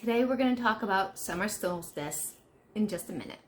Today we're going to talk about summer solstice in just a minute.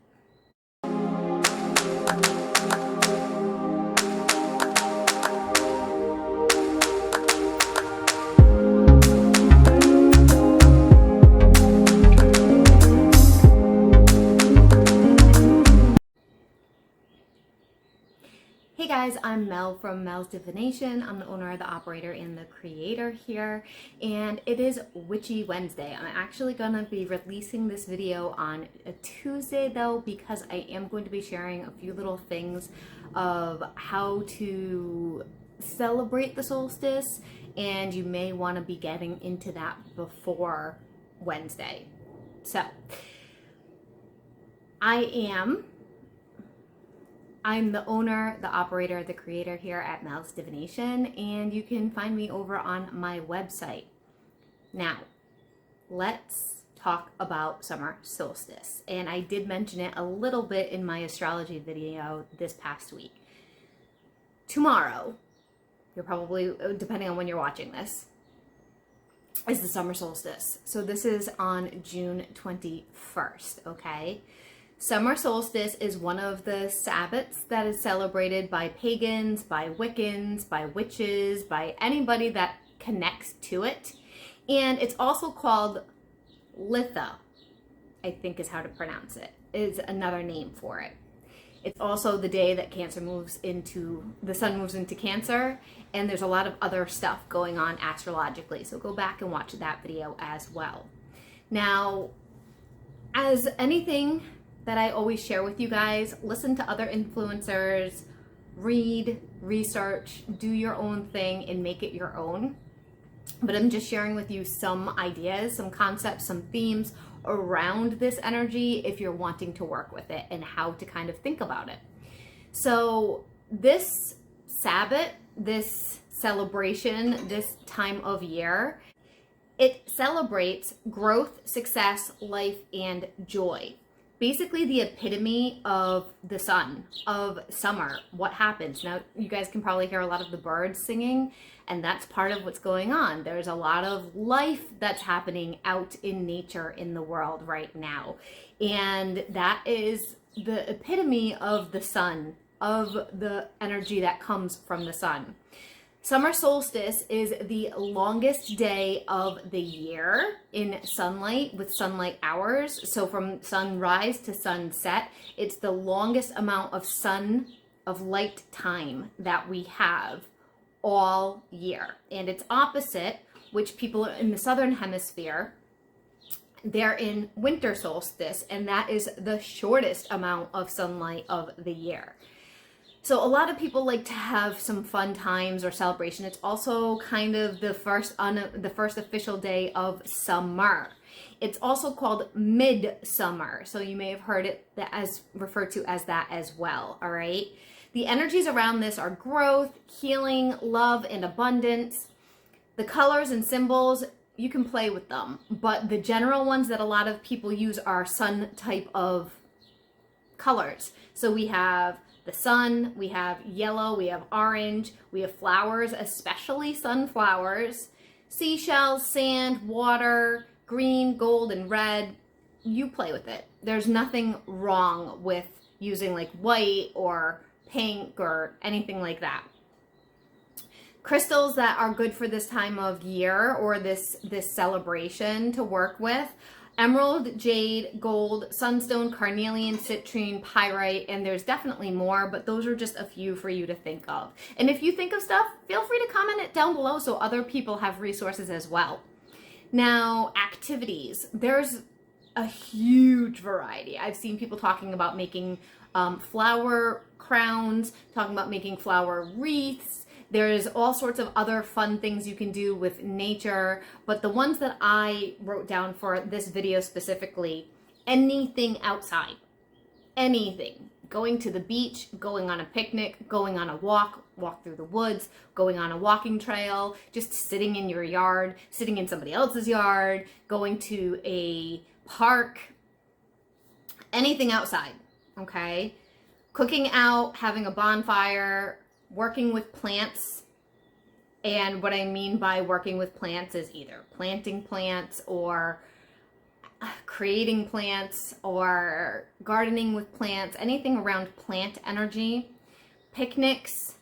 Hey guys, I'm Mel from Melsdivination. I'm the owner, the operator, and the creator here, and it is Witchy Wednesday. I'm actually going to be releasing this video on a Tuesday though, because I am going to be sharing a few little things of how to celebrate the solstice, and you may want to be getting into that before Wednesday. So, I'm the owner, the operator, the creator here at Melsdivination, and you can find me over on my website. Now, let's talk about summer solstice. And I did mention it a little bit in my astrology video this past week. Tomorrow, you're probably, depending on when you're watching this, is the summer solstice. So this is on June 21st, okay? Summer solstice is one of the Sabbats that is celebrated by pagans, by Wiccans, by witches, by anybody that connects to it. And it's also called Litha, I think is how to pronounce it, is another name for it. It's also the day that the sun moves into Cancer, and there's a lot of other stuff going on astrologically. So go back and watch that video as well. Now, as anything that I always share with you guys, listen to other influencers, read, research, do your own thing and make it your own. But I'm just sharing with you some ideas, some concepts, some themes around this energy if you're wanting to work with it and how to kind of think about it. So this Sabbat, this celebration, this time of year, it celebrates growth, success, life, and joy. Basically the epitome of the sun, of summer, what happens. Now, you guys can probably hear a lot of the birds singing, and that's part of what's going on. There's a lot of life that's happening out in nature in the world right now. And that is the epitome of the sun, of the energy that comes from the sun. Summer solstice is the longest day of the year in sunlight with sunlight hours. So from sunrise to sunset, it's the longest amount of light time that we have all year. And its opposite, which people in the southern hemisphere, they're in winter solstice, and that is the shortest amount of sunlight of the year. So a lot of people like to have some fun times or celebration. It's also kind of the first official day of summer. It's also called midsummer. So you may have heard it as referred to as that as well. All right. The energies around this are growth, healing, love, and abundance. The colors and symbols, you can play with them, but the general ones that a lot of people use are sun type of colors. So we have the sun, we have yellow, we have orange, we have flowers, especially sunflowers, seashells, sand, water, green, gold, and red. You play with it. There's nothing wrong with using like white or pink or anything like that. Crystals that are good for this time of year or this celebration to work with: emerald, jade, gold, sunstone, carnelian, citrine, pyrite, and there's definitely more, but those are just a few for you to think of. And if you think of stuff, feel free to comment it down below so other people have resources as well. Now, activities. There's a huge variety. I've seen people talking about making flower crowns, talking about making flower wreaths. There's all sorts of other fun things you can do with nature, but the ones that I wrote down for this video specifically, anything outside, anything. Going to the beach, going on a picnic, going on a walk through the woods, going on a walking trail, just sitting in your yard, sitting in somebody else's yard, going to a park, anything outside, okay? Cooking out, having a bonfire, working with plants. And what I mean by working with plants is either planting plants or creating plants or gardening with plants, anything around plant energy, picnics,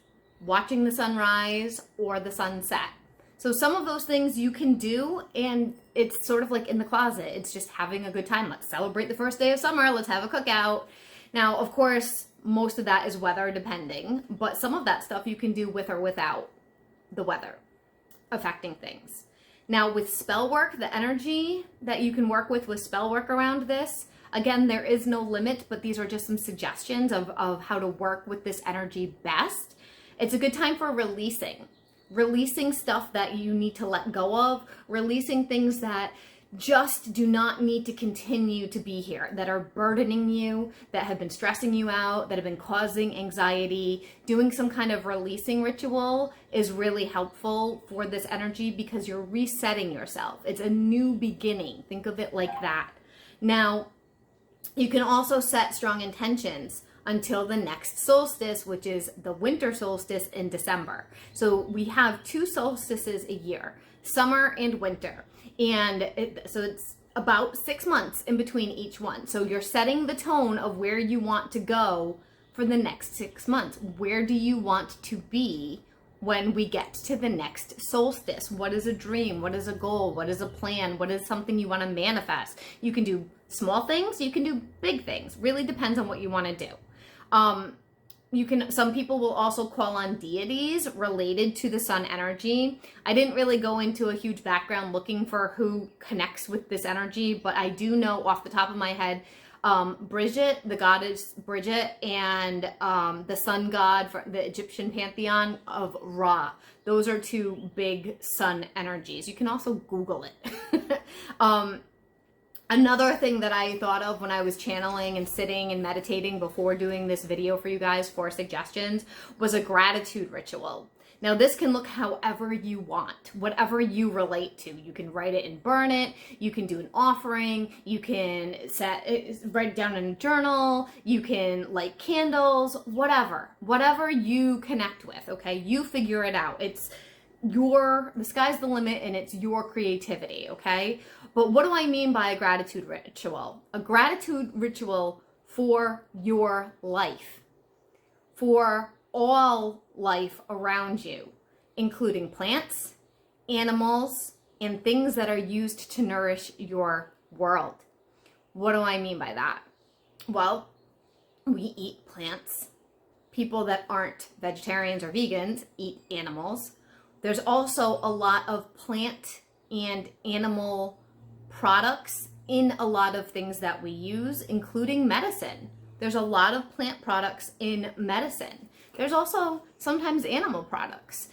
watching the sunrise or the sunset. So some of those things you can do, and it's sort of like in the closet. It's just having a good time. Let's celebrate the first day of summer. Let's have a cookout. Now, of course, most of that is weather depending, but some of that stuff you can do with or without the weather affecting things. Now, with spell work, the energy that you can work with spell work around this, again, there is no limit, but these are just some suggestions of how to work with this energy best. It's a good time for releasing stuff that you need to let go of, releasing things that just do not need to continue to be here, that are burdening you, that have been stressing you out, that have been causing anxiety. Doing some kind of releasing ritual is really helpful for this energy because you're resetting yourself. It's a new beginning. Think of it like that. Now, you can also set strong intentions until the next solstice, which is the winter solstice in December. So we have 2 solstices a year, summer and winter. And so it's about 6 months in between each one. So you're setting the tone of where you want to go for the next 6 months. Where do you want to be when we get to the next solstice? What is a dream? What is a goal? What is a plan? What is something you want to manifest? You can do small things, you can do big things. Really depends on what you want to do. Some people will also call on deities related to the sun energy. I didn't really go into a huge background looking for who connects with this energy, but I do know off the top of my head, Bridget, the goddess Bridget, and the sun god for the Egyptian pantheon of Ra. Those are 2 big sun energies. You can also Google it. Another thing that I thought of when I was channeling and sitting and meditating before doing this video for you guys for suggestions was a gratitude ritual. Now, this can look however you want, whatever you relate to. You can write it and burn it. You can do an offering. You can write it down in a journal. You can light candles, whatever you connect with. Okay. You figure it out. The sky's the limit and it's your creativity. Okay. But what do I mean by a gratitude ritual? A gratitude ritual for your life, for all life around you, including plants, animals, and things that are used to nourish your world. What do I mean by that? Well, we eat plants. People that aren't vegetarians or vegans eat animals. There's also a lot of plant and animal products in a lot of things that we use, including medicine. There's a lot of plant products in medicine. There's also sometimes animal products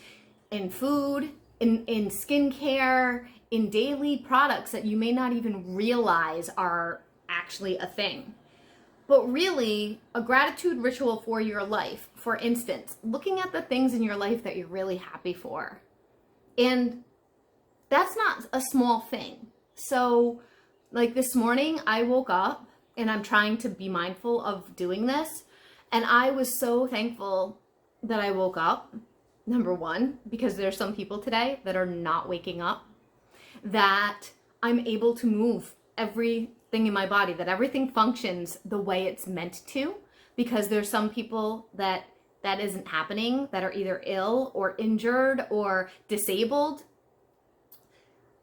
in food, in skincare, in daily products that you may not even realize are actually a thing. But really, a gratitude ritual for your life, for instance, looking at the things in your life that you're really happy for. And that's not a small thing. So like this morning, I woke up and I'm trying to be mindful of doing this. And I was so thankful that I woke up, number one, because there's some people today that are not waking up, that I'm able to move everything in my body, that everything functions the way it's meant to, because there's some people that isn't happening, that are either ill or injured or disabled.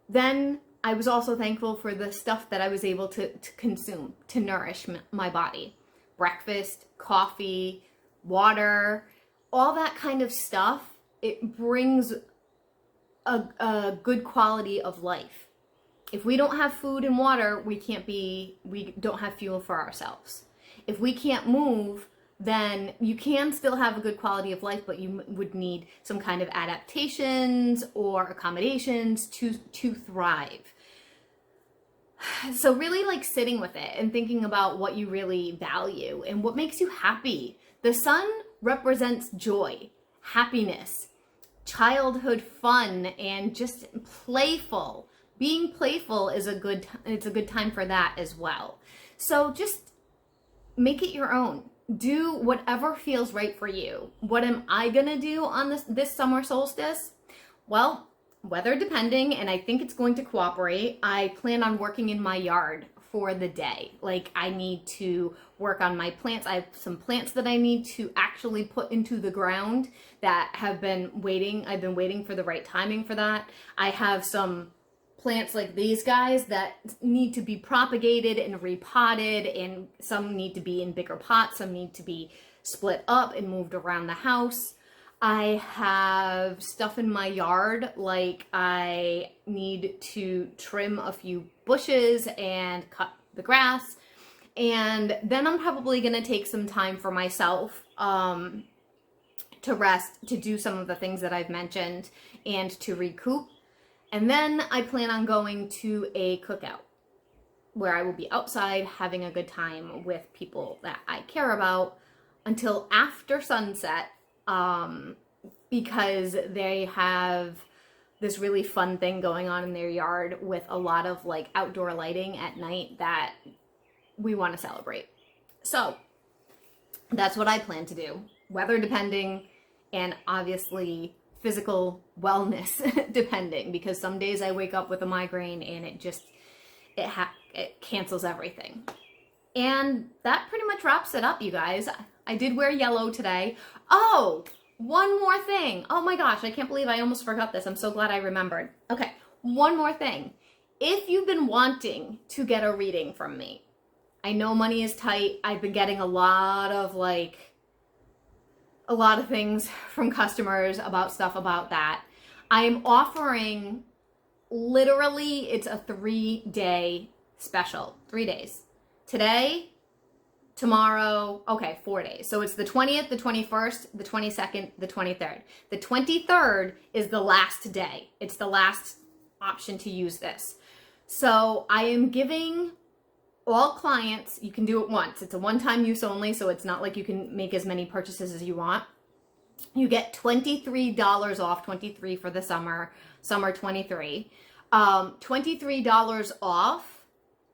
Then I was also thankful for the stuff that I was able to consume to nourish my body. Breakfast, coffee, water, all that kind of stuff. It brings a good quality of life. If we don't have food and water, we don't have fuel for ourselves. If we can't move, then you can still have a good quality of life, but you would need some kind of adaptations or accommodations to thrive. So really like sitting with it and thinking about what you really value and what makes you happy. The sun represents joy, happiness, childhood fun, and just playful. Being playful is it's a good time for that as well. So just make it your own. Do whatever feels right for you. What am I gonna do on this summer solstice? Well, weather depending, and I think it's going to cooperate. I plan on working in my yard for the day. Like I need to work on my plants. I have some plants that I need to actually put into the ground that have been waiting. I've been waiting for the right timing for that. I have some plants like these guys that need to be propagated and repotted, and some need to be in bigger pots, some need to be split up and moved around the house. I have stuff in my yard, like I need to trim a few bushes and cut the grass. And then I'm probably going to take some time for myself to rest, to do some of the things that I've mentioned, and to recoup. And then I plan on going to a cookout where I will be outside having a good time with people that I care about until after sunset. Because they have this really fun thing going on in their yard with a lot of like outdoor lighting at night that we want to celebrate. So that's what I plan to do, weather depending, and obviously physical wellness depending, because some days I wake up with a migraine and it cancels everything. And that pretty much wraps it up, you guys. I did wear yellow today. Oh, one more thing. Oh my gosh, I can't believe I almost forgot this. I'm so glad I remembered. Okay, one more thing. If you've been wanting to get a reading from me, I know money is tight. I've been getting a lot of things from customers about stuff about that. I'm offering, literally, it's a 3-day special. 3 days. Today, tomorrow, okay, 4 days. So it's the 20th, the 21st, the 22nd, the 23rd. The 23rd is the last day. It's the last option to use this. So I am giving all clients, you can do it once. It's a one-time use only, so it's not like you can make as many purchases as you want. You get $23 off, 23 for the summer 23. $23 off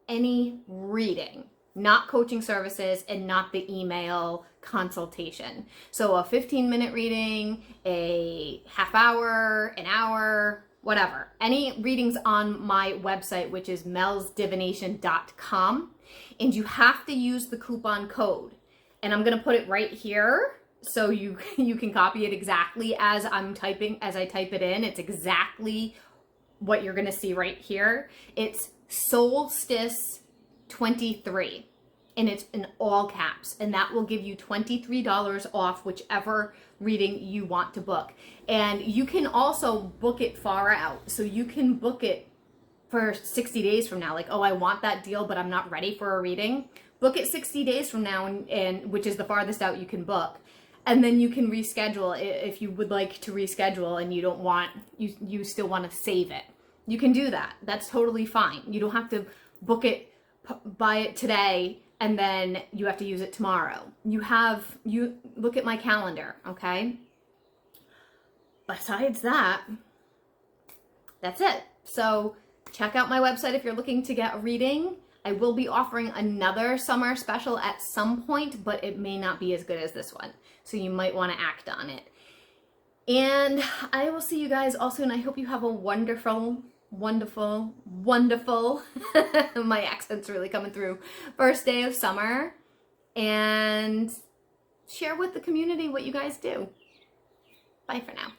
any reading. Not coaching services and not the email consultation. So a 15-minute reading, a half hour, an hour, whatever. Any readings on my website, which is melsdivination.com. And you have to use the coupon code. And I'm going to put it right here so you can copy it exactly as I type it in. It's exactly what you're going to see right here. It's Solstice 23, and it's in all caps, and that will give you $23 off whichever reading you want to book. And you can also book it far out, so you can book it for 60 days from now. Like, oh, I want that deal, but I'm not ready for a reading. Book it 60 days from now, and which is the farthest out you can book. And then you can reschedule if you would like to reschedule and you don't want, you still want to save it. You can do that. That's totally fine. You don't have to book it, buy it today, and then you have to use it tomorrow. You look at my calendar, okay? Besides that, that's it. So check out my website if you're looking to get a reading. I will be offering another summer special at some point, but it may not be as good as this one. So you might want to act on it. And I will see you guys all soon. I hope you have a wonderful, wonderful, wonderful, my accent's really coming through, first day of summer. And share with the community what you guys do. Bye for now.